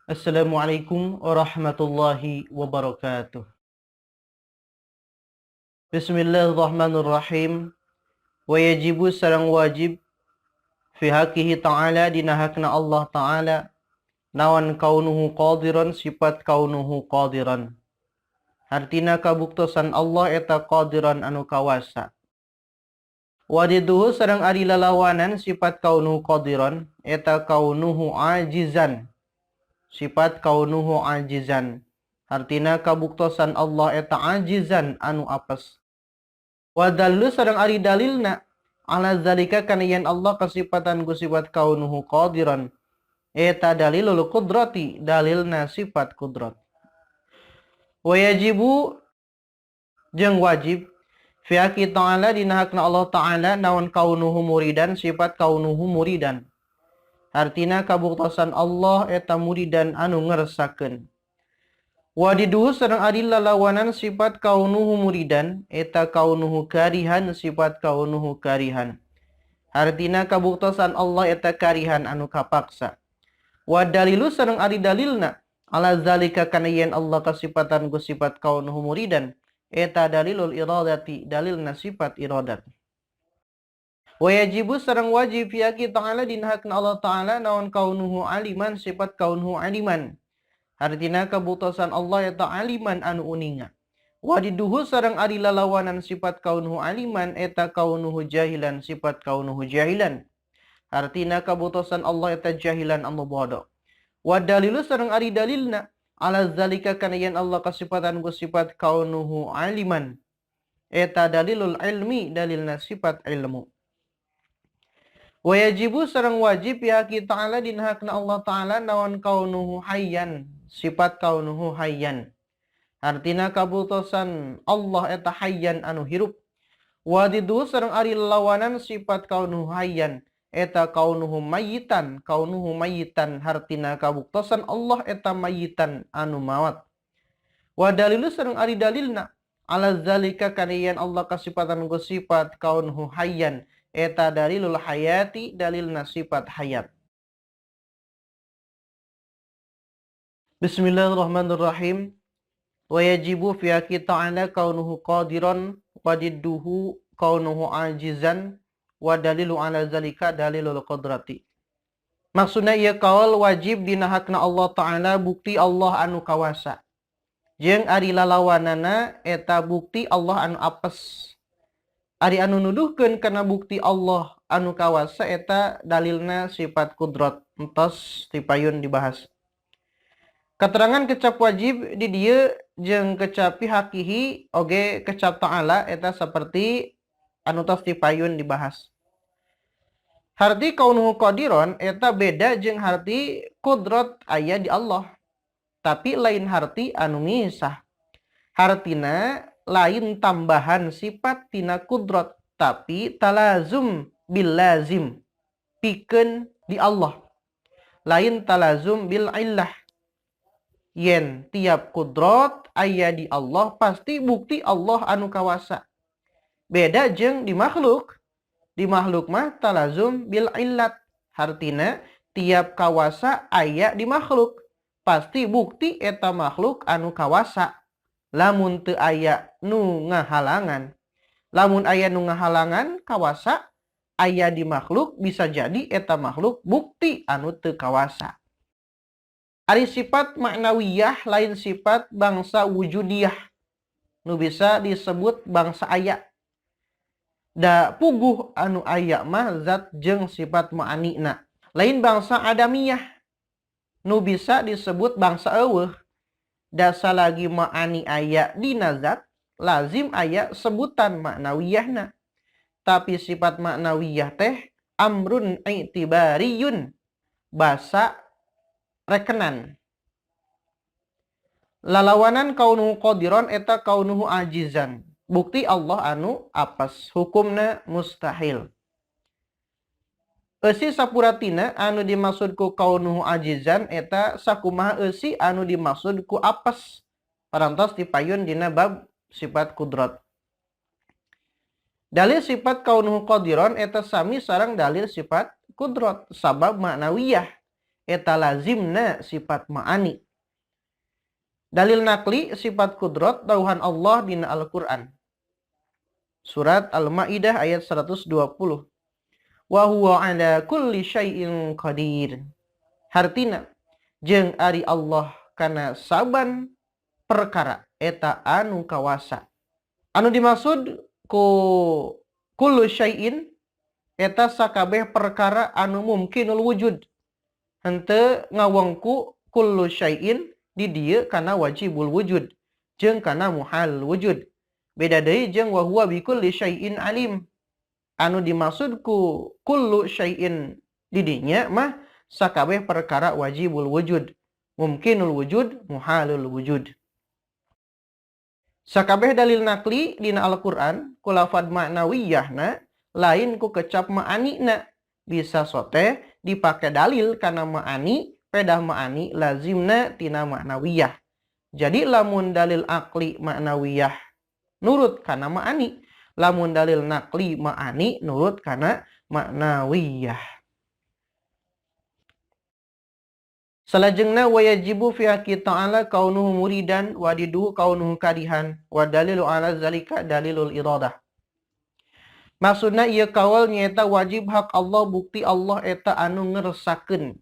Assalamualaikum warahmatullahi wabarakatuh. Bismillahirrahmanirrahim. Wa yajibu sareng wajib fi haqqihi ta'ala dina hakna Allah ta'ala nawan kaunuhu qadiran sifat kaunuhu qadiran. Artina kabuktosan Allah eta qadiran anu kawasa. Wadiduhu sareng ari lalawanan sifat kaunuhu qadiran eta kaunuhu ajizan. Sifat kaunuhu ajizan. Artina kabuktosan Allah eta ajizan anu apes. Wa dallu sareng ari dalilna ala zalika kana yen Allah kasifatan ku sifat kaunuhu qadiran. Eta dalilul qudrati dalilna sifat kudrat. Wa yajibu jeung wajib fi haqqi ta'ala dina hakna Allah ta'ala naon kaunuhu muridan sifat kaunuhu muridan. Artina kabuktosan Allah eta muridan anu ngersakeun. Wadiduhu sareng ari lalawanan sifat kaunuhu muridan eta kaunuhu karihan sifat kaunuhu karihan. Artina kabuktosan Allah eta karihan anu kapaksa. Wa dalilu sareng ari dalilna ala zalika kana yen Allah kasifatan ku sifat kaunuhu muridan eta dalilul iradati dalilna sifat iradat. Wa yajibu sareng wajib fi haqqi ta'ala dina hakna Allah ta'ala naon kaunuhu aliman sifat kaunuhu aliman. Artina kabuktosan Allah eta aliman anu uninga. Wadiduhu sareng ari lalawanan sifat kaunuhu aliman eta kaunuhu jahilan sifat kaunuhu jahilan. Artina kabuktosan Allah eta jahilan anu bodoh. Wa dalilu sareng ari dalilna ala zalika kana yen Allah kasifatan ku sifat kaunuhu aliman. Eta dalilul ilmi dalilna sifat ilmu. Wa yajibu sareng wajib ya kita ta'ala dina hakna Allah ta'ala nawan kaunuhu hayyan sifat kaunuhu hayyan. Artina kabuktosan Allah eta hayyan anu hirup. Wadidu sareng ari lawanan sifat kaunuhu hayyan eta kaunuhu mayyitan hartina kabuktosan Allah eta mayyitan anu mawat. Wa dalilu sareng ari dalilna ala zalika kana yen Allah kasifatan ku sifat kaunuhu hayyan eta dalilul hayati dalilna sifat hayat. Bismillahirrahmanirrahim. Wa yajibu fi haqqi ta'ala kaunuhu qadiran wa didduhu kaunuhu ajizan wa dalilu ala zalika dalilul qudrati. Maksudna ieu kaul wajib dina hakna Allah ta'ala bukti Allah anu kawasa. Jeung ari lalawanana eta bukti Allah anu apes. Ari anu nuduhkeun kana bukti Allah anu kawasa eta dalilna sifat kudrat. Entos tipayun dibahas. Keterangan kecap wajib di dieu jeung kecap hakihi oge kecap ta'ala eta seperti anu tos tipayun dibahas. Harti kaunuhu qadiron eta beda jeung harti kudrat aya di Allah. Tapi lain harti anu ngisah. Hartina lain tambahan sifat tina kudrat tapi talazum bil lazim pikeun di Allah. Lain talazum bil illah. Yen tiap kudrat aya di Allah pasti bukti Allah anu kawasa. Beda jeung di makhluk. Di makhluk mah talazum bil illat. Hartina tiap kawasa aya di makhluk. Pasti bukti eta makhluk anu kawasa. Lamun teu aya nu ngahalangan. Lamun aya nu ngahalangan kawasa aya di makhluk bisa jadi eta makhluk bukti anu teu kawasa. Ari sifat maknawiyah lain sifat bangsa wujudiyah. Nu bisa disebut bangsa aya. Da puguh anu aya mah zat jeung sifat ma'anina. Lain bangsa adamiyah. Nu bisa disebut bangsa eueuh. Da salagi ma'ani aya dina zat, lazim aya sebutan maknawiyahna. Tapi sifat maknawiyah teh amrun i'tibariyun. Basa rekenan. Lalawanan kaunuhu qadiron eta kaunuhu ajizan. Bukti Allah anu apes. Hukumna mustahil. Eusi sapuratina anu dimaksud ku kaunuhu ajizan eta sakumaha eusi anu dimaksud ku apes. Parantos dipayun dina bab sifat kudrat. Dalil sifat kaunuhu qadiron eta sami sareng dalil sifat kudrat sabab maknawiyah. eta lazimna sifat ma'ani. Dalil nakli sifat kudrat dauhan Allah dina Al-Qur'an. Surat Al-Maidah ayat 120. Wa huwa ala kulli syai'in qadir. Hartina jeung ari Allah kana saban perkara eta anu kawasa. Anu dimaksud ku kullu syai'in eta sakabeh perkara anu mungkinul wujud. Henteu ngawengku kullu syai'in di dieu kana wajibul wujud jeung kana muhal wujud. Beda deui jeung wa huwa bi kulli syai'in alim. Anu dimaksud ku kullu syai'in di dinya mah sakabeh perkara wajibul wujud, mungkinul wujud, muhalul wujud. Sakabeh dalil nakli dina Al-Qur'an ku lafad ma'nawiyahna lain ku kecap ma'anina. Bisa sote dipake dalil kana ma'ani, pedah ma'ani lazimna tina ma'nawiyah. Jadi lamun dalil akli ma'nawiyah nurut kana ma'ani, lamun dalil nakli ma'ani nurut kana ma'nawiyah. Salajengna wa yajibu fi haqqi ta'ala kaunuhu muridan wa didu kaunuhu karihan wa dalilu ala zalika dalilul iradah. Maksudna ieu kaul nyaeta wajib hak Allah bukti Allah eta anu ngeresakeun.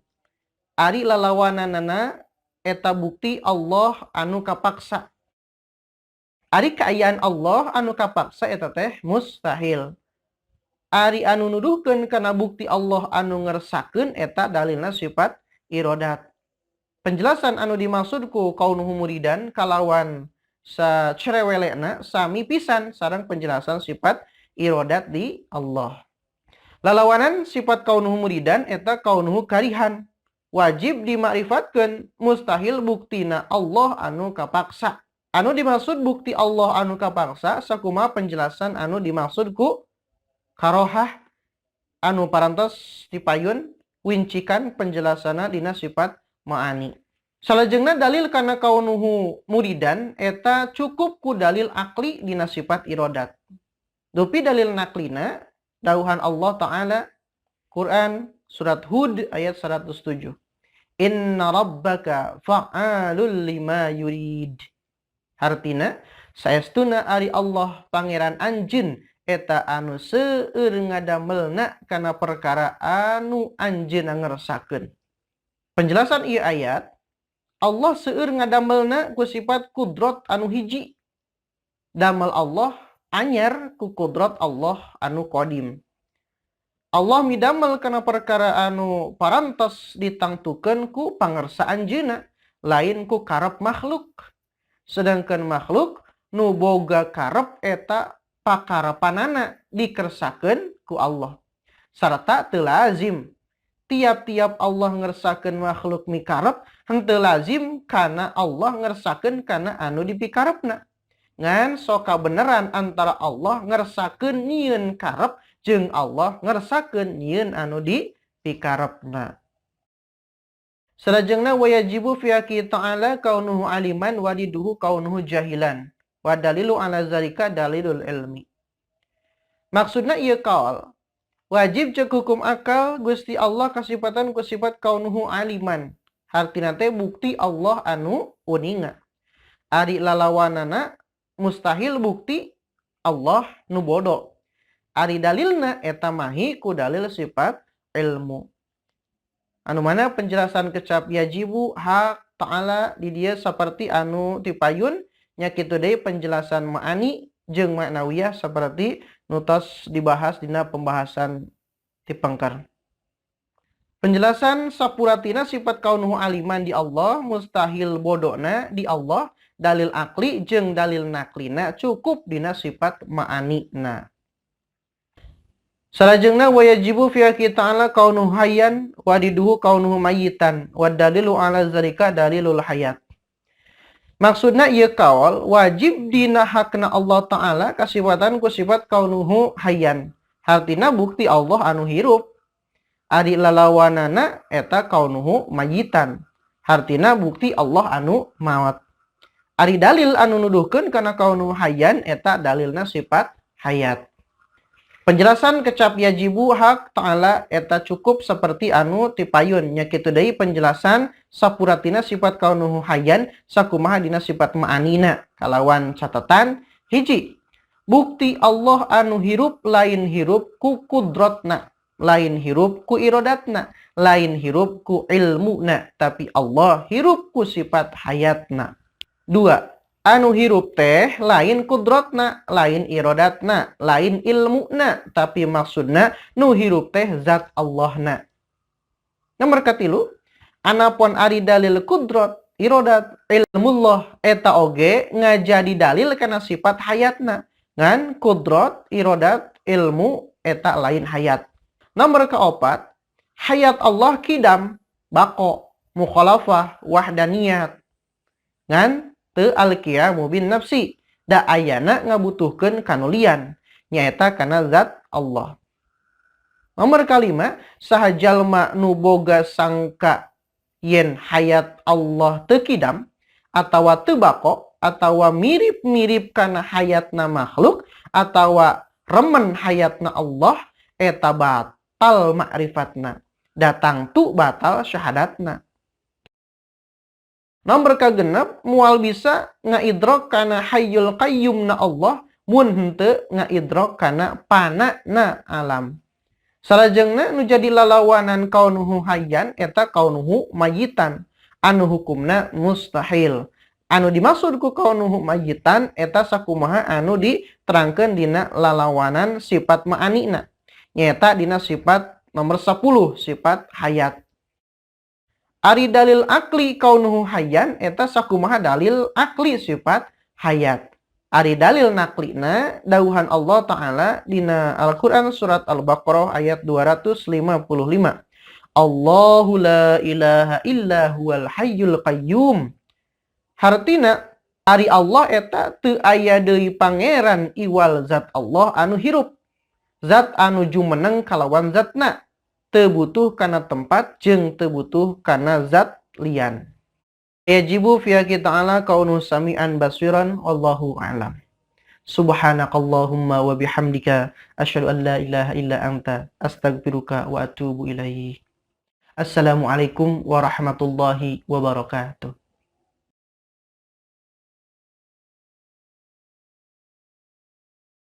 Ari lalawananana eta bukti Allah anu kapaksa. Ari kaayaan Allah anu kapaksa eta teh mustahil. Ari anu nuduhkeun kana bukti Allah anu ngeresakeun eta dalilna sifat iradat. Penjelasan anu dimaksud ku kaunuhu muridan kalawan sacerewelena sami pisan sareng penjelasan sifat iradat di Allah. Lalawanan sifat kaunuhu muridan eta kaunuhu karihan. Wajib dimakrifatkeun mustahil buktina Allah anu kapaksa. Anu dimaksud bukti Allah anu kapaksa sakumaha penjelasan anu dimaksud ku karohah anu parantos dipayun wincikan penjelasana dina sifat ma'ani. Salajengna dalil kana kaunuhu muridan eta cukup ku dalil akli dina sifat iradat. Dupi dalil naklina dauhan Allah Ta'ala Quran surat Hud ayat 107. Inna rabbaka fa'alul lima yurid. Hartina saestuna ari Allah pangeran anjeun eta anu seueur ngadamelna kana perkara anu anjeunna ngeresakeun. Penjelasan ieu ayat, Allah seueur ngadamelna ku sifat kudrat anu hiji. Damel Allah anyar ku kudrat Allah anu qadim. Allah midamel kana perkara anu parantos ditangtukeun ku pangersa anjeunna, lain ku karep makhluk. Sedangkan makhluk nu boga karep eta pakarepanana dikersakeun ku Allah. Sarta teu lazim tiap-tiap Allah ngersakeun makhluk mikarep henteu lazim kana Allah ngersakeun kana anu dipikarepna. Ngan soka beneran antara Allah ngersakeun nyieun karep jeung Allah ngersakeun nyieun anu dipikarepna. Salajengna wa yajibu fi haqqi ta'ala kaunuhu aliman wa diduhu kaunuhu jahilan. Wa dalilu ala zalika dalilul ilmi. Maksudna ieu kaul wajib cek hukum akal Gusti Allah kasifatan ku sifat kaunuhu aliman. Hartina teh bukti Allah anu uninga. Ari lalawanana mustahil bukti Allah nu bodoh. Ari dalilna eta mahi ku dalil sifat ilmu. Anu mana penjelasan kecap yajibu hak ta'ala di dia seperti anu tipayun nya kitu deui penjelasan ma'ani jeung ma'nawiyah seperti nutos dibahas dina pembahasan tipengker. Penjelasan sapuratina sifat kaunuhu aliman di Allah, mustahil bodona di Allah, dalil akli jeung dalil naklina cukup dina sifat ma'anina. Salajengna wa yajibu fi haqqi ta'ala kaunuhu hayyan wa diduhu kaunuhu mayyitan wa dalilu ala zalika dalilul hayat. Maksudna ieu kaul wajib dina hakna Allah Ta'ala kasifatan ku sifat kaunuhu hayyan. Hartina bukti Allah anu hirup. Ari lalawanana eta kaunuhu mayyitan. Hartina bukti Allah anu maot. Ari dalil anu nuduhkeun kana kaunuhu hayyan eta dalilna sifat hayat. Penjelasan kecap yajibu hak ta'ala eta cukup seperti anu tipayun nya kitu deui penjelasan sapuratina sifat kaunuhu hayyan sakumaha dina sifat ma'anina kalawan catatan hiji bukti Allah anu hirup lain hirup ku kudratna lain hirup ku irodatna lain hirup ku ilmuna tapi Allah hirup ku sifat hayatna. 2 anu hirup teh lain kudratna, lain irodatna, lain ilmuna, tapi maksudna nu hirup teh zat Allahna. Nomor katilu, anapun ari dalil kudrat, irodat, ilmullah, eta oge ngajadi dalil kana sifat hayatna. Ngan kudrat, irodat, ilmu, eta lain hayat. Nomor keopat, hayat Allah kidam, bako, mukhalafah, wahdaniyat. Ngan teu alqiyamu bin nafsi da ayana ngabutuhkeun kanulian nyaeta kana zat Allah. Nomor kalima saha jalma nu boga sangka yen hayat Allah teu kidam atawa teu bako atawa mirip-mirip kana hayatna makhluk atawa remen hayatna Allah eta batal ma'rifatna datang tu batal syahadatna. Nomor kagenep mual bisa ngaidrok kana hayyul qayyum na Allah mun henteu ngaidrok kana pana na alam. Salajengna nu jadi lalawanan kaunuhu hayyan eta kaunuhu mayitan anu hukumna mustahil. Anu dimaksud ku kaunuhu mayitan eta sakumaha anu diterangkeun dina lalawanan sifat ma'anina. Nyaeta dina sifat nomor 10 sifat hayat. Ari dalil akli kaunuhu hayyan eta sakumaha dalil akli sifat hayat. Ari dalil naklina dauhan Allah Ta'ala dina Al-Quran surat Al-Baqarah ayat 255. Allahu la ilaha illa huwal hayyul qayyum. Hartina ari Allah eta teu aya deui pangeran iwal zat Allah anu hirup. Zat anu jumeneng kalawan zatna. Teu butuh kana tempat jeung teu butuh kana zat lian. Yajibu fi haqqi ta'ala kaunu sami'an basiran wallahu a'lam. Subhanakallahumma wa bihamdika asyhadu an la ilaha illa anta astaghfiruka wa atubu ilaik. Assalamualaikum warahmatullahi wabarakatuh.